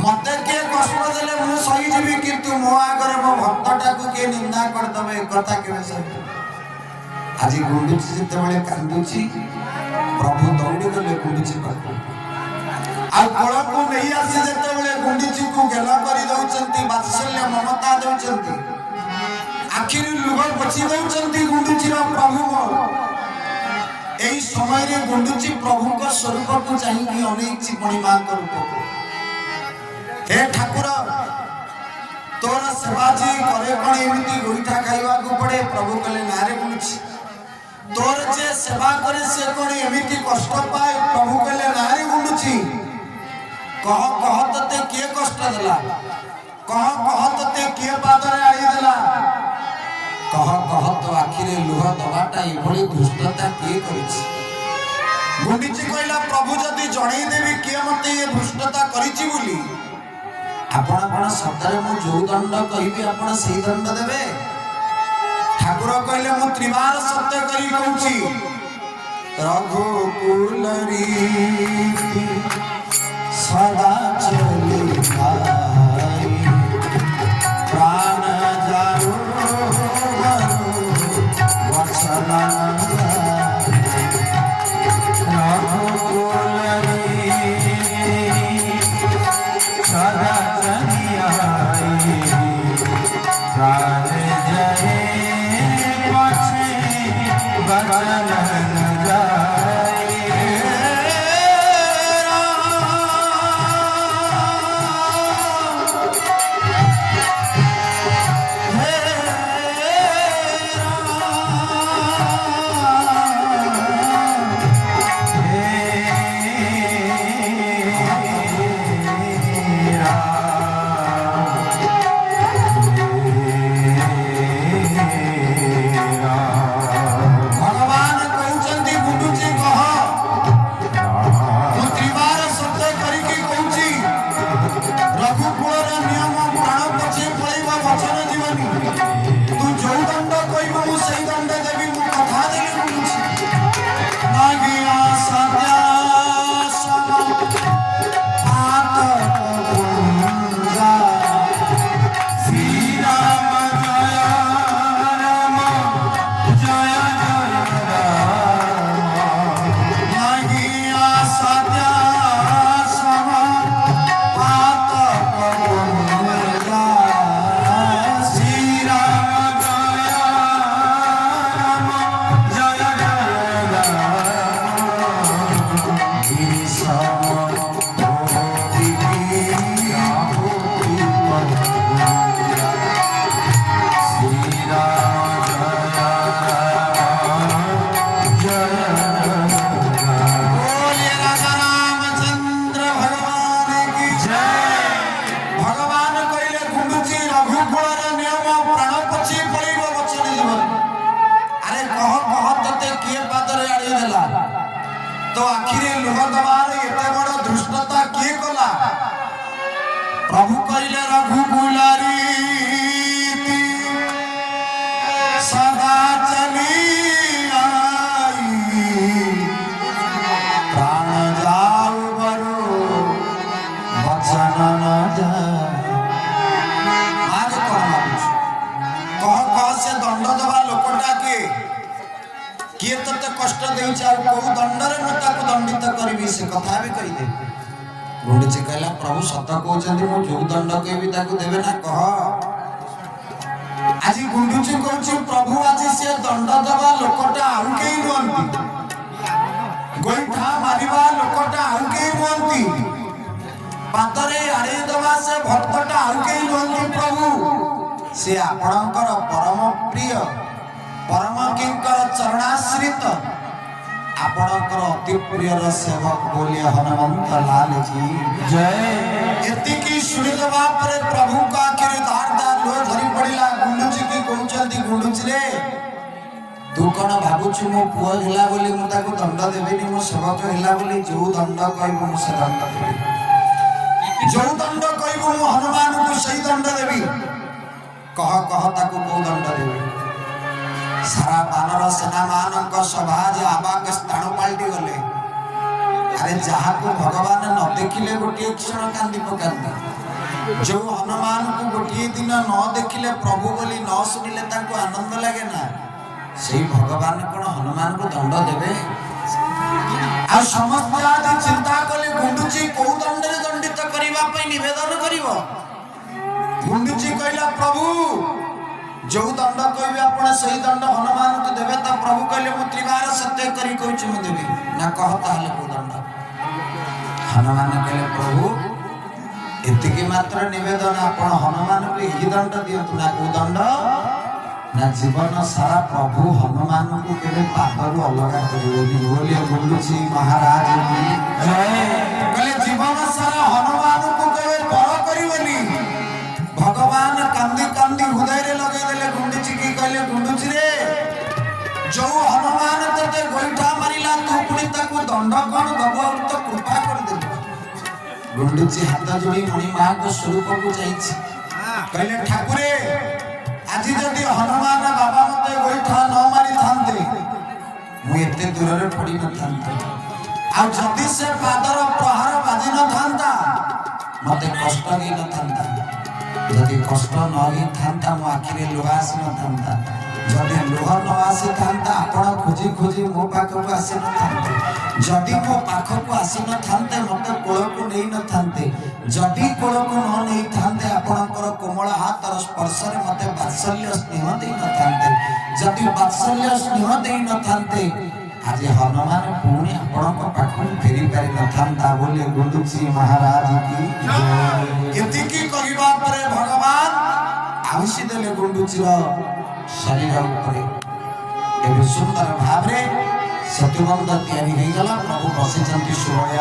मते किए कष्ट देले मु सही जीवी किंतु मो आगर मो भक्तटा को के निंदा कर दबे कथा के सही आज गुंडुची जते बेले कांदुची प्रभु दौड़ी गले गुंडुची पाखु आ कोला को नहीं आसी जते बेले गुंडुची को गेला करी दउचंती वात्सल्य ममता दउचंती आखिर लुग पछी दउचंती गुंडुची रो प्रभु एई समय रे गुंडुची प्रभु को स्वरूप को चाहि कि अनेक चिपणी मां को रूप को हे ठाकुर तोर सेवाजी करे कण एमिति गोइठा खाइबा को पड़े प्रभु कले नारे गुंडुची तोर जे सेवा करे से कण एमिति कष्ट पाए प्रभु कले नारे गुंडुची कह कह तते के कष्ट देला कह कह तते के पादरे आइ देला कह कह तो आखिरे लुह दबाटा एभली दुष्टता के करिछि गुंडुची कहला प्रभु जदी जणै देबी के मते ए दुष्टता करिछि बोली आपण कोन सतरे मु जो दंड कहिबी आपण सेही दंड देबे ठाकुर कहले मु त्रिवार सत्य करी कहूची रघुकुल रीति सदा चली भाई प्राण जाऊ वचन रघुकुल रीति सदा चली आई प्राण जाए तो आखिरे लुह दबार एते बड़ दुष्टता किए कला प्रभु कहले रघुकुल रीति सदा चली आई प्राण जाऊ बरु वचन न जाए आज कह से दंड दबा लोकटा के किए तते कष्ट देउछ आ को दंडरे न ताको दंडित करबी से कथा भी कहि दे गुंडुची कहला प्रभु सत कहउछन्ती मो जो दंड के भी ताको देबे ना कह आज गुंडुची कहउछ प्रभु आज से दंड दबा लोकटा आउ केई नुअंती गोइठा मारिबा लोकटा आउ केई नुअंती पातरे आड़े दबा से भक्तटा आउ केई नुअंती प्रभु से आपणकर परम प्रिय परम किंकर चरणाश्रित आपणकर अति प्रिय सेवक बोलिए हनुमंत लाल जी जय एति की सुनि दबा पर प्रभु का आखिर धार धार लो धरी पड़िला गुंडुची की कहउछन्ती गुंडुची रे तू कोन भाबुछु मो पुआ हिला बोली मु ताको दंड देबेनी मो सेवक हिला बोली जो दंड कहबो मु से दंड देबी जो दंड कहबो मु हनुमान को सही दंड देबी कह कह ताको को दंड देबी सारा बानर सेना मानक सभा जे आबाक स्थान पाल्टी गले अरे जहाँ को भगवान न देखिले गोटे क्षण कांदी पकांती जो हनुमान को गोटे दिन न देखिले प्रभु बोली न शुणिले ताको आनंद लगे ना से भगवान कौन हनुमान को दंड देवे आ समस्त आज चिंता कले गुंडुची को दंड रे दंडित करिवा पई निवेदन करिवो गुंडुची कहला प्रभु जो दंड कहबे आपण सही दंड हनुमान को देबे त प्रभु कहले मु त्रिवार सत्य करी कहछु मु देबे ना कहता हले को दंड हनुमान कहले प्रभु एतिकी मात्र निवेदन आपण हनुमान को ही दंड दियंतु ना को दंड ना जीवन सारा प्रभु हनुमान को केबे पापरु अलगा करिवोनी बोले गुंडुची महाराज की जय कहले जीवन सारा हनुमान को केबे पर करिवोनी भगवान कांदी कांदी हृदय रे लगे देले गुंडुची की कहले गुंडुची रे जो हनुमान तते गोइठा मारिला तू पुनी ताको दंड कोन दबो तो कृपा कर दे गुंडुची हाथ जोड़ी मणि मां को स्वरूप को जाईछि कहले ठाकुरे आज जदि हनुमान बाबा मते गोइठा न मारी थांते मु एते दूर रे पड़ी न थांते आ जदि से पादर प्रहार बाजी न थांता मते कष्ट ही न थांता जदि कष्ट न ही थांता मो आखिरे लुह आसी न थांता जदि लुह न आसी थांता आपण खोजी खोजी मो पाख को आसी न थांते जदि मो पाख को आसी न थांते मते कोळ को नै न थांते जदि कोळ को न नै थांते आपणकर कोमल हातर स्पर्श रे मते वात्सल्य स्नेह दे न थांते जदि वात्सल्य स्नेह दे न थांते आज हनुमान पुणी आपण को पाख फेरी पारि न थांता बोले गुंडुची महाराज की एति की कहिबा परे भगवान आविषि देले गुंडुची रो शरीर ऊपर एवं सुंदर भाव रे सत्यबंध तैयारी हो गला प्रभु बसी 16